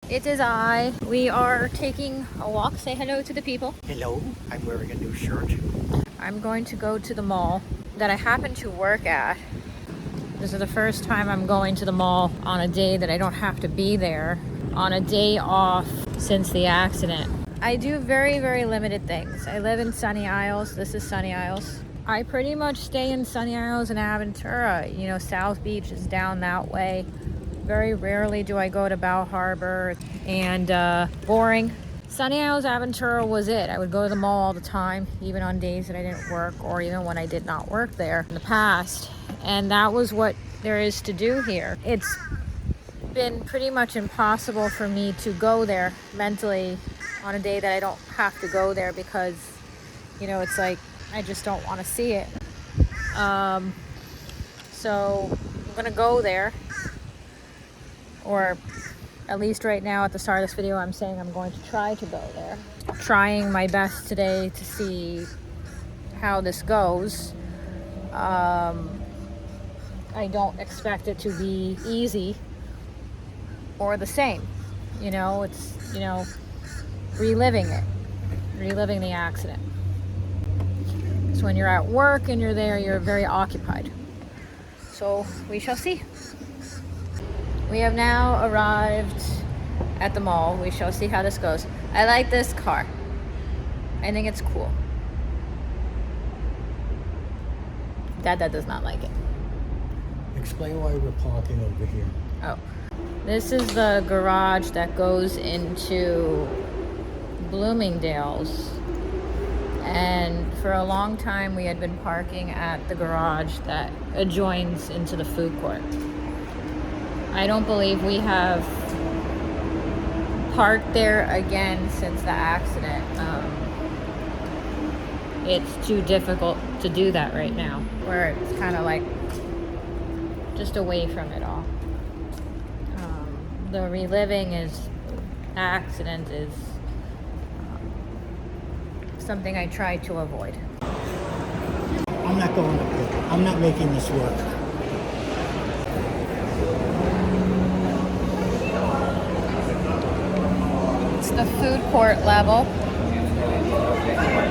It is I. We are taking a walk. Say hello to the people. Hello, I'm wearing a new shirt. I'm going to go to the mall that I happen to work at. This is the first time I'm going to the mall on a day that I don't have to be there, on a day off since the accident. I do very, very limited things. I live in Sunny Isles. This is Sunny Isles. I pretty much stay in Sunny Isles and Aventura. You know, South Beach is down that way. Very rarely do I go to Bow Harbor, and boring. Sunny Isles, Aventura was it. I would go to the mall all the time, even on days that I didn't work, or even when I did not work there in the past. And that was what there is to do here. It's been pretty much impossible for me to go there mentally on a day that I don't have to go there because, you know, it's like I just don't want to see it. So I'm gonna go there, or at least right now at the start of this video I'm saying I'm going to try to go there. Trying my best today to see how this goes. I don't expect it to be easy or the same. You know, it's, you know, reliving the accident. So when you're at work and you're there, you're very occupied. So we shall see. We have now arrived at the mall. We shall see how this goes. I like this car. I think it's cool. Dad does not like it. Explain why we're parking over here. Oh, this is the garage that goes into Bloomingdale's. And for a long time we had been parking at the garage that adjoins into the food court. I don't believe we have parked there again since the accident. It's too difficult to do that right now, where it's kind of like just away from it all. The reliving accident is something I try to avoid. I'm not going to pick. I'm not making this work. It's the food court level.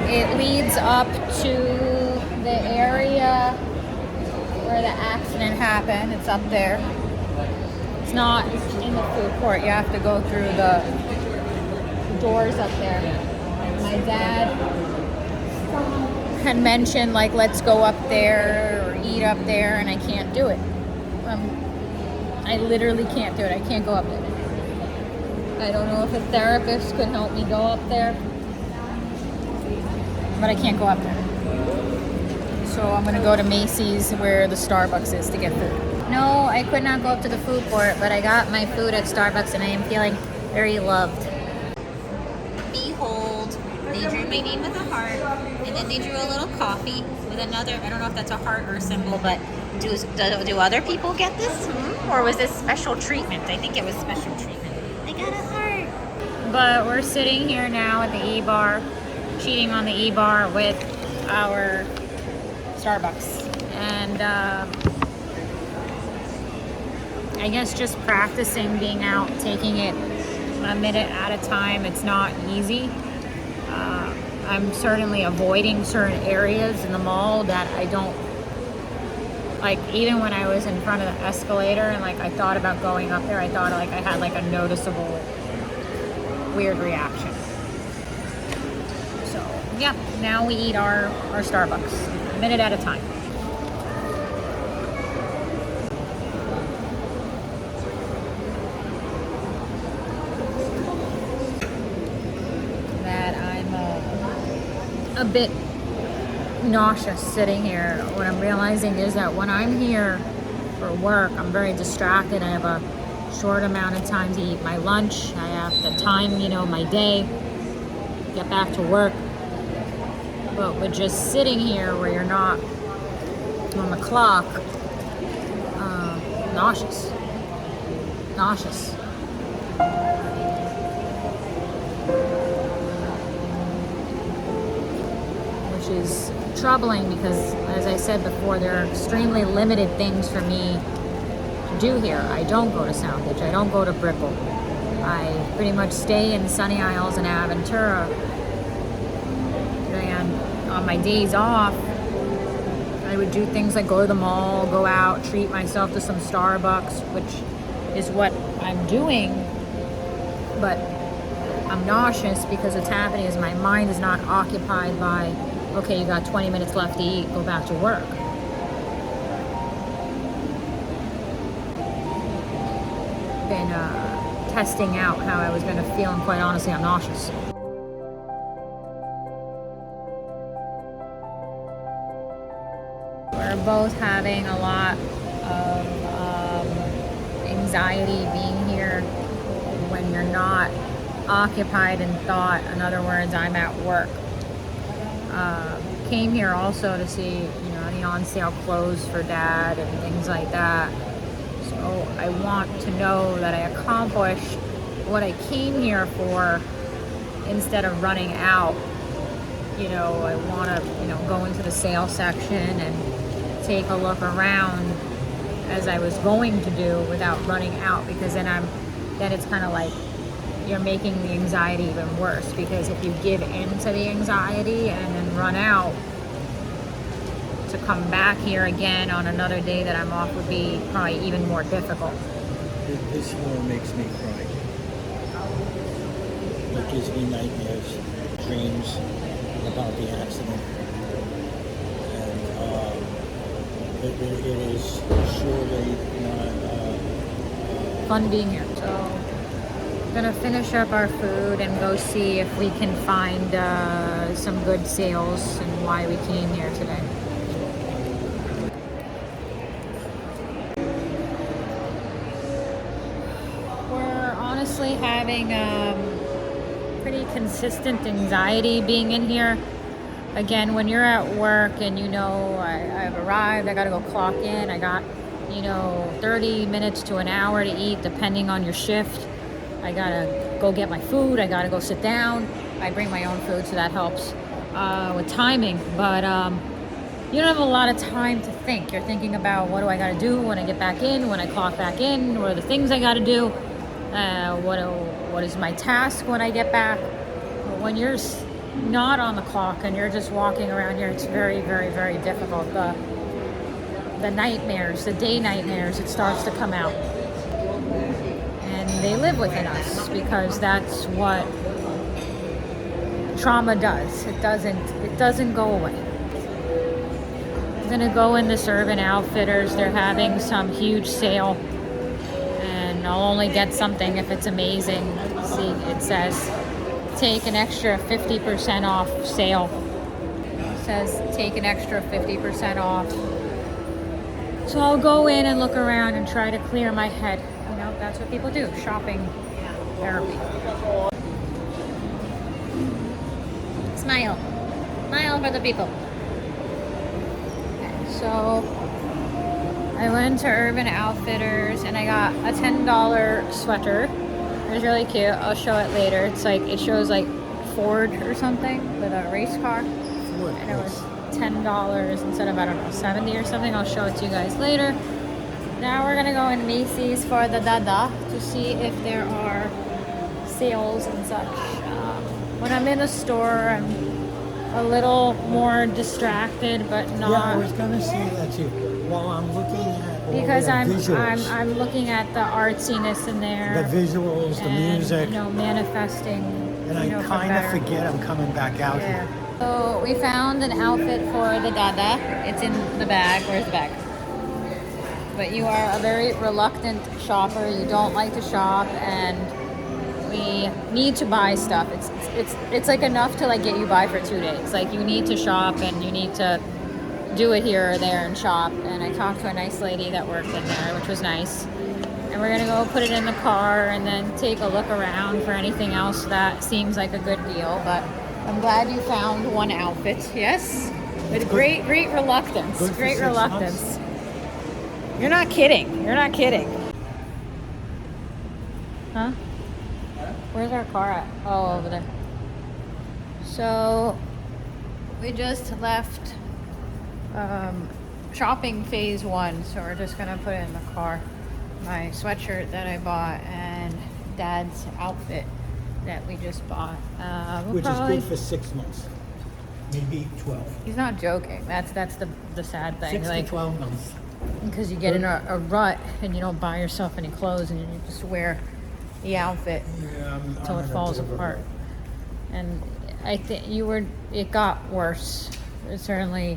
It leads up to the area where the accident happened. It's up there. It's not in the food court. You have to go through the doors up there. My dad had mentioned, like, let's go up there or eat up there, and I can't do it. I literally can't do it. I can't go up there. I don't know if a therapist could help me go up there, but I can't go up there. So I'm gonna go to Macy's where the Starbucks is to get food. No, I could not go up to the food court, but I got my food at Starbucks and I am feeling very loved. Behold, they drew my name with a heart, and then they drew a little coffee with another, I don't know if that's a heart or a symbol, but do other people get this? Or was this special treatment? I think it was special treatment. I got a heart. But we're sitting here now at the E-Bar, cheating on the E-Bar with our Starbucks. And I guess just practicing being out, taking it a minute at a time. It's not easy. I'm certainly avoiding certain areas in the mall that I don't like. Even when I was in front of the escalator and like I thought about going up there, I thought like I had like a noticeable weird reaction. So yeah, now we eat our Starbucks a minute at a time. A bit nauseous sitting here. What I'm realizing is that when I'm here for work, I'm very distracted. I have a short amount of time to eat my lunch. I have the time, you know, my day, get back to work. But with just sitting here where you're not on the clock, nauseous. Which is troubling because, as I said before, there are extremely limited things for me to do here. I don't go to Sound Beach. I don't go to Brickell. I pretty much stay in Sunny Isles and Aventura. And on my days off, I would do things like go to the mall, go out, treat myself to some Starbucks, which is what I'm doing. But I'm nauseous because what's happening is my mind is not occupied by, okay, you got 20 minutes left to eat, go back to work. Been testing out how I was going to feel, and quite honestly, I'm nauseous. We're both having a lot of anxiety being here when you're not occupied in thought. In other words, I'm at work. Came here also to see, the on sale clothes for Dad and things like that. So I want to know that I accomplished what I came here for instead of running out. I want to, go into the sale section and take a look around as I was going to do without running out, because then it's kind of like you're making the anxiety even worse, because if you give in to the anxiety and then run out, to come back here again on another day that I'm off would be probably even more difficult. This war makes me cry. It gives me nightmares, dreams about the accident. And it is surely not... Fun being here. So I'm gonna finish up our food and go see if we can find some good sales and why we came here today. We're honestly having pretty consistent anxiety being in here. Again, when you're at work and I've arrived, I gotta go clock in, I got 30 minutes to an hour to eat depending on your shift. I gotta go get my food, I gotta go sit down. I bring my own food, so that helps with timing. But you don't have a lot of time to think. You're thinking about, what do I gotta do when I get back in, when I clock back in, what are the things I gotta do, what is my task when I get back. But when you're not on the clock and you're just walking around here, it's very, very, very difficult. The nightmares, the day nightmares, it starts to come out. And they live within us because that's what trauma does. It doesn't go away. I'm gonna go in this Urban Outfitters. They're having some huge sale, and I'll only get something if it's amazing. See, it says take an extra 50% off sale. It says take an extra 50% off. So I'll go in and look around and try to clear my head. That's what people do, shopping therapy. Smile. Smile for the people. Okay, so I went to Urban Outfitters and I got a $10 sweater. It was really cute. I'll show it later. It shows like Ford or something with a race car. Ford, and it was $10 instead of, I don't know, 70 or something. I'll show it to you guys later. Now we're gonna go in Macy's for the Dada to see if there are sales and such. When I'm in a store, I'm a little more distracted, but not. Yeah, I was gonna say that too. While I'm looking at all because the I'm visuals, looking at the artsiness in there, the visuals, the and, music, manifesting. and I kind of forget I'm coming back out here. So we found an outfit for the Dada. It's in the bag. Where's the bag? But you are a very reluctant shopper. You don't like to shop, and we need to buy stuff. It's like enough to like get you by for 2 days. Like you need to shop and you need to do it here or there and shop. And I talked to a nice lady that worked in there, which was nice. And we're gonna go put it in the car and then take a look around for anything else that seems like a good deal. But I'm glad you found one outfit. Yes, with great reluctance. Good for Great 6 reluctance. months. You're not kidding. You're not kidding. Huh? Where's our car at? Oh, over there. So we just left shopping phase 1, so we're just gonna put it in the car. My sweatshirt that I bought, and Dad's outfit that we just bought. We'll Which probably, is good for 6 months, maybe 12. He's not joking. That's the sad thing. 6 to 12 months. Because you get in a rut and you don't buy yourself any clothes and you just wear the outfit Yeah, until it falls apart. And I think it got worse. It certainly,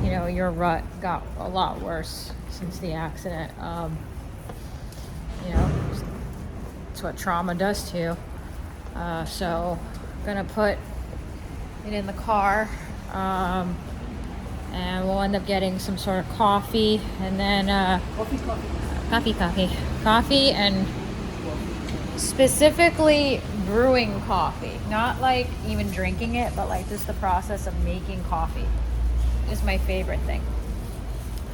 your rut got a lot worse since the accident. It's what trauma does to you. So, gonna put it in the car. And we'll end up getting some sort of coffee and then coffee and specifically brewing coffee, not like even drinking it, but like just the process of making coffee is my favorite thing.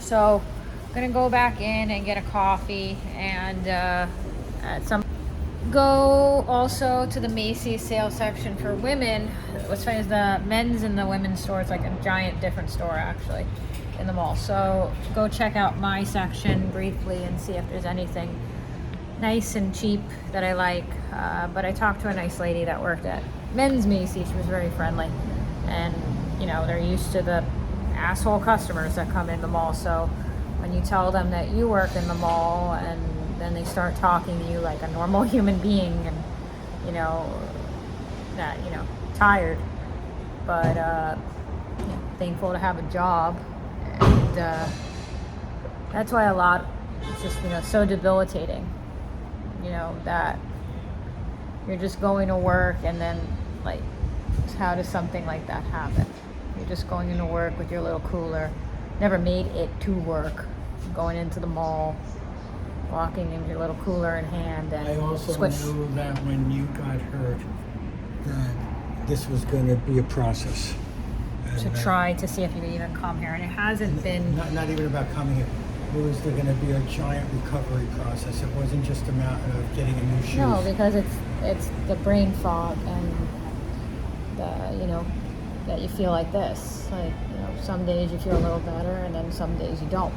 So I'm gonna go back in and get a coffee and go also to the Macy's sale section for women. What's funny is the men's and the women's store is like a giant different store actually in the mall. So go check out my section briefly and see if there's anything nice and cheap that I like. But I talked to a nice lady that worked at men's Macy's. She was very friendly, and they're used to the asshole customers that come in the mall. So when you tell them that you work in the mall and then they start talking to you like a normal human being and tired but thankful to have a job, and that's why it's just so debilitating that you're just going to work and then like how does something like that happen? You're just going into work with your little cooler, never made it to work, going into the mall, walking in your little cooler in hand, and I also squish. knew that when you got hurt, that this was going to be a process. To And, try to see if you could even come here, and it hasn't been. Not even about coming here. It was going to be a giant recovery process. It wasn't just a matter of getting a new shoes. No, because it's the brain fog and that you feel like this. Like some days you feel a little better, and then some days you don't.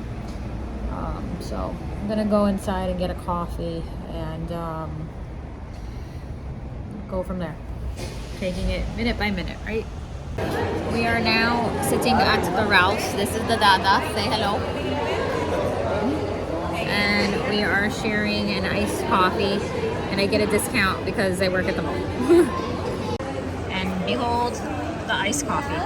So I'm gonna go inside and get a coffee and go from there. Taking it minute by minute, right? We are now sitting at the Ralph's. This is the Dada. Say hello. And we are sharing an iced coffee, and I get a discount because I work at the mall. And behold, the iced coffee.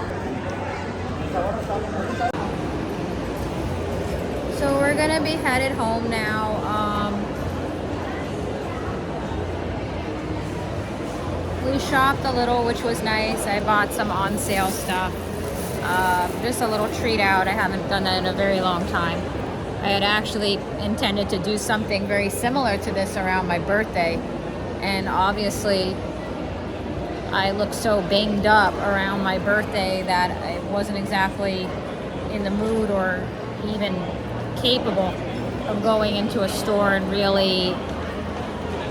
So we're gonna be headed home now. We shopped a little, which was nice. I bought some on sale stuff. Just a little treat out. I haven't done that in a very long time. I had actually intended to do something very similar to this around my birthday, and obviously I looked so banged up around my birthday that I wasn't exactly in the mood or even capable of going into a store and really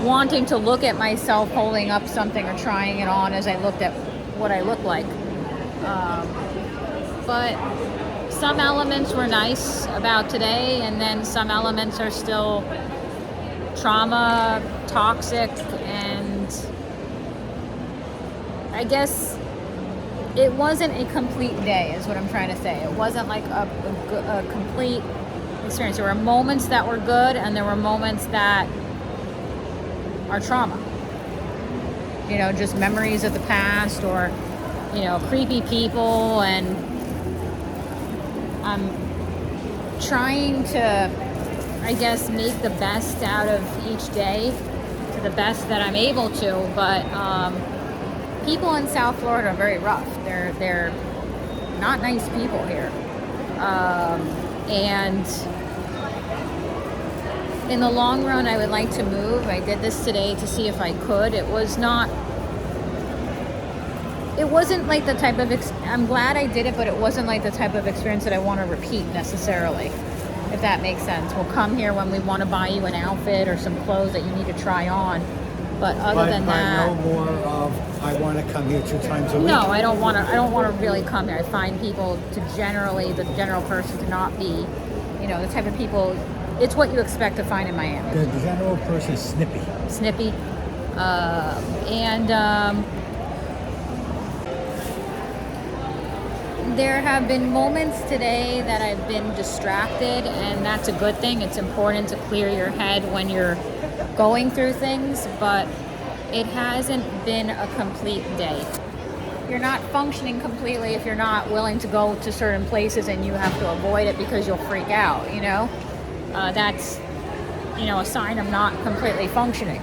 wanting to look at myself holding up something or trying it on as I looked at what I looked like. But some elements were nice about today, and then some elements are still trauma, toxic, and I guess it wasn't a complete day is what I'm trying to say. It wasn't like a complete experience. There were moments that were good, and there were moments that are trauma. Just memories of the past, or creepy people, and I'm trying to, I guess, make the best out of each day to the best that I'm able to, but people in South Florida are very rough. They're not nice people here. And in the long run, I would like to move. I did this today to see if I could. It wasn't like the type of, I'm glad I did it, but it wasn't like the type of experience that I want to repeat necessarily, if that makes sense. We'll come here when we want to buy you an outfit or some clothes that you need to try on. But other than that, no more of I want to come here 2 times a week. no, I don't want to really come here. I find people the general person to not be, the type of people. It's what you expect to find in Miami. The general person is snippy. Snippy. And there have been moments today that I've been distracted, and that's a good thing. It's important to clear your head when you're going through things, but it hasn't been a complete day. You're not functioning completely if you're not willing to go to certain places and you have to avoid it because you'll freak out, you know? That's, a sign of not completely functioning.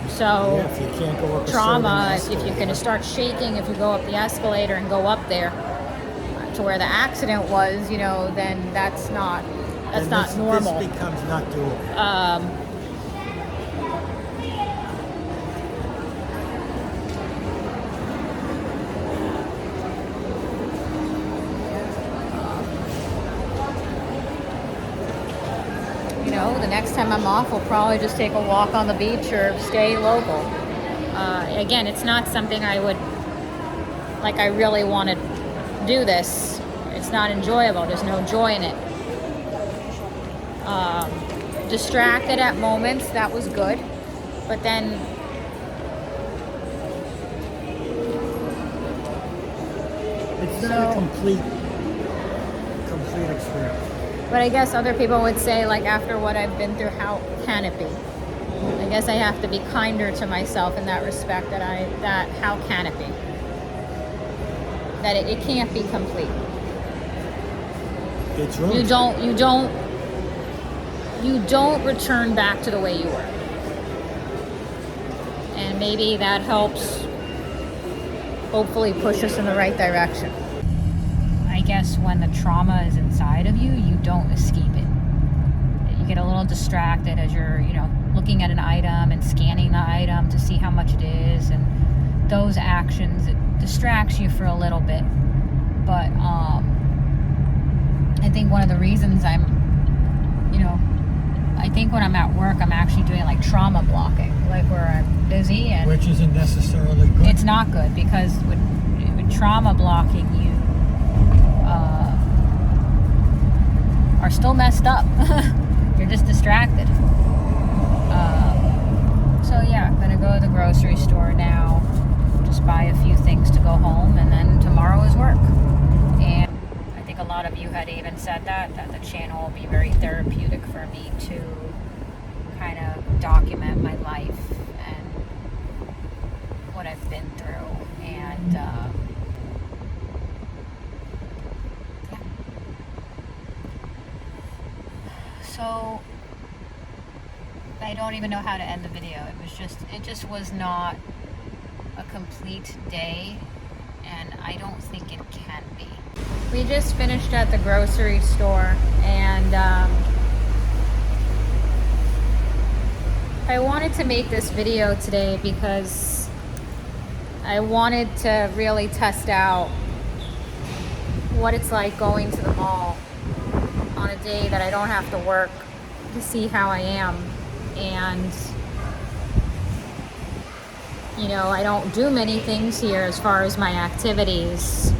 So Yeah, if you can't go up a trauma, certain if you're going to start shaking, if you go up the escalator and go up there to where the accident was, then that's not normal. This becomes not doable. The next time I'm off, we'll probably just take a walk on the beach or stay local. Again, it's not something I really want to do this. It's not enjoyable. There's no joy in it. Distracted at moments, that was good. But then It's not a complete experience. But I guess other people would say, after what I've been through, how can it be? I guess I have to be kinder to myself in that respect, that how can it be? That it can't be complete. It's wrong. You don't return back to the way you were. And maybe that helps hopefully push us in the right direction. I guess when the trauma is inside of you, you don't escape it. You get a little distracted as you're, looking at an item and scanning the item to see how much it is, and those actions, it distracts you for a little bit. But I think one of the reasons I think when I'm at work, I'm actually doing trauma blocking, where I'm busy, and which isn't necessarily good. It's not good, because with trauma blocking, you are still messed up. You're just distracted. So yeah, I'm gonna go to the grocery store now, just buy a few things to go home, and then tomorrow is work. And I think a lot of you had even said that the channel will be very therapeutic for me to kind of document my life and what I've been through. And so I don't even know how to end the video. It just was not a complete day, and I don't think it can be. We just finished at the grocery store, and I wanted to make this video today because I wanted to really test out what it's like going to the mall on a day that I don't have to work, to see how I am. And I don't do many things here as far as my activities,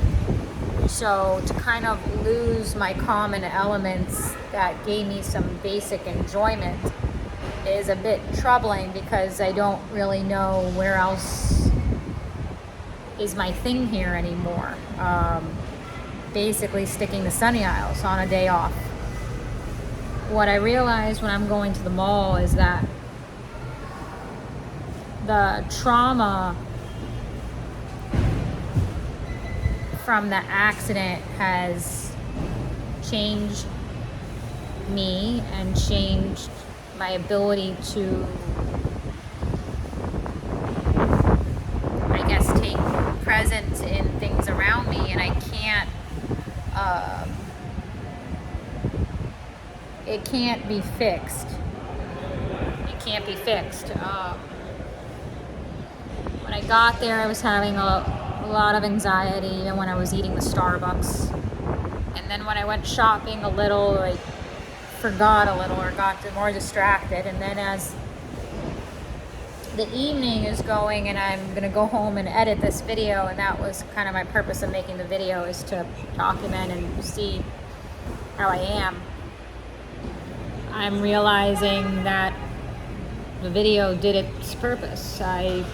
so to kind of lose my common elements that gave me some basic enjoyment is a bit troubling, because I don't really know where else is my thing here anymore. Basically sticking to sunny aisles on a day off. What I realize when I'm going to the mall is that the trauma from the accident has changed me and changed my ability to, I guess, take presence in things around me, and I can't it can't be fixed. It can't be fixed. When I got there, I was having a lot of anxiety, even when I was eating the Starbucks. And then when I went shopping a little, I forgot a little, or got more distracted. And then as the evening is going, and I'm going to go home and edit this video, and that was kind of my purpose of making the video, is to document and see how I am. I'm realizing that the video did its purpose. As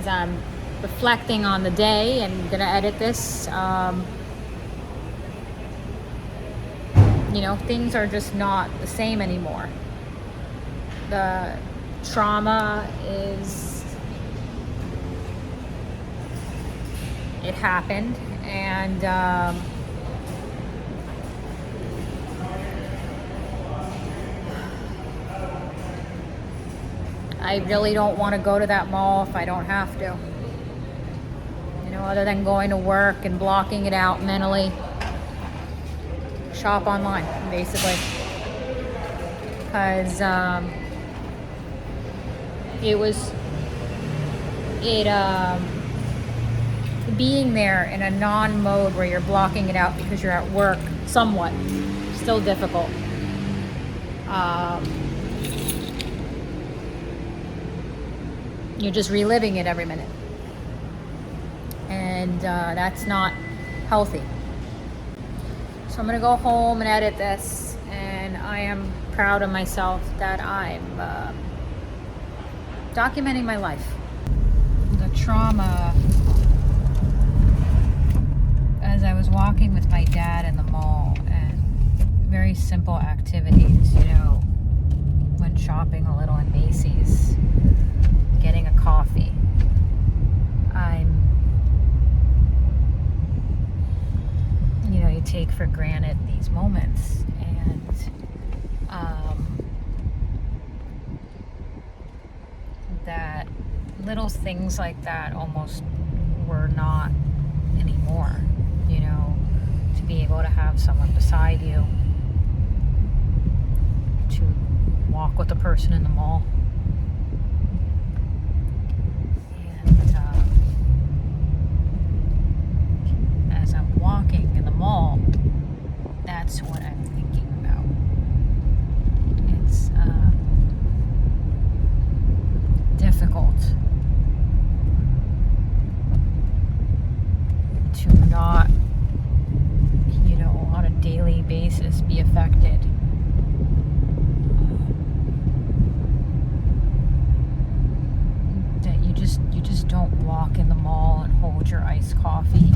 I'm reflecting on the day and gonna edit this, things are just not the same anymore. The trauma it happened, and I really don't want to go to that mall if I don't have to. Other than going to work and blocking it out mentally. Shop online, basically. Because being there in a non-mode where you're blocking it out because you're at work, somewhat, still difficult. You're just reliving it every minute. And that's not healthy. So I'm going to go home and edit this. And I am proud of myself that I'm documenting my life. The trauma, as I was walking with my dad in the mall, and very simple activities, when shopping a little in Macy's, getting a coffee. You take for granted these moments, and that little things like that almost were not anymore. To be able to have someone beside you, to walk with a person in the mall. As I'm walking in the mall, that's what I'm thinking about. It's difficult to not, on a daily basis be affected. That you just don't walk in the mall and hold your iced coffee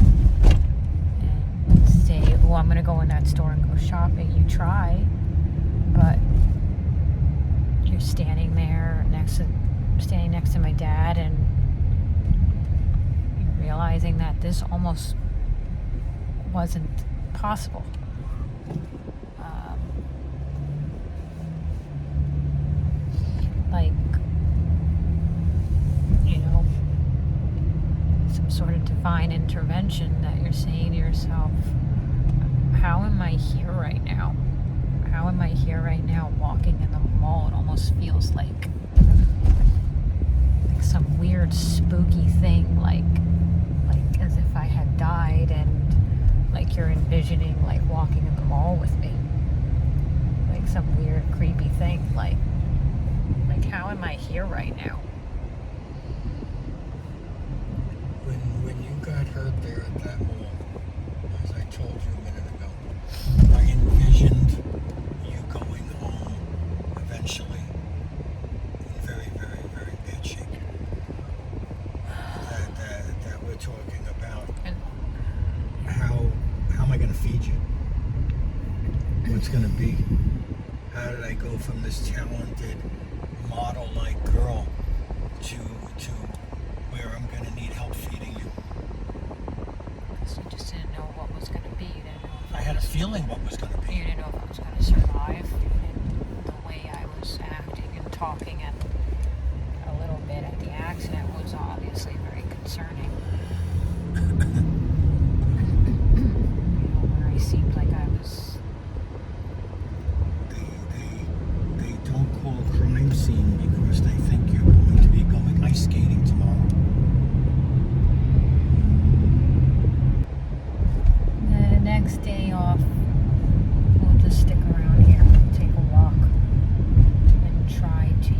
and say, oh, I'm gonna go in that store and go shopping. You try, but you're standing there next to my dad, and you're realizing that this almost wasn't possible. Some sort of divine intervention that you're saying to yourself, how am I here right now? How am I here right now walking in the mall? It almost feels like some weird spooky thing, like as if I had died, and like you're envisioning like walking in the mall with me, like some weird creepy thing, like how am I here right now? When you got hurt there at that mall, as I told you a minute ago, I envisioned you going home eventually in very, very, very bad shape. That we're talking about. How am I going to feed you? What's going to be? How did I go from this talented model-like girl to where I'm going to need help feeding you? So you just didn't know what was going to be. You didn't know if I had a feeling what was going to be. You didn't know if I was going to survive. And the way I was acting and talking, and a little bit at the accident was obviously very concerning. Where I seemed like I was. They don't call a crime scene because they think you're going to be going ice skating tomorrow. The next day off, we'll just stick around here, take a walk, and try to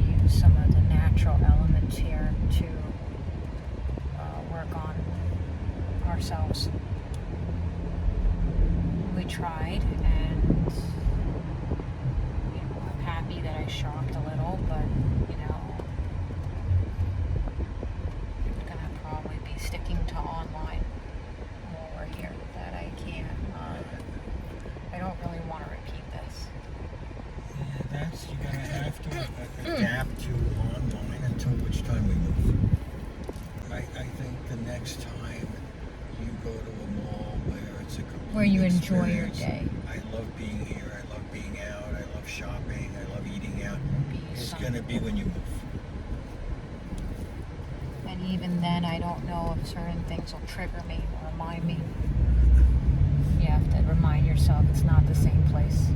map to online until which time we move. I think the next time you go to a mall where it's a complete Where you enjoy your experience, day. I love being here. I love being out. I love shopping. I love eating out. It's Some- going to be when you move. And even then, I don't know if certain things will trigger me or remind me. You have to remind yourself it's not the same place.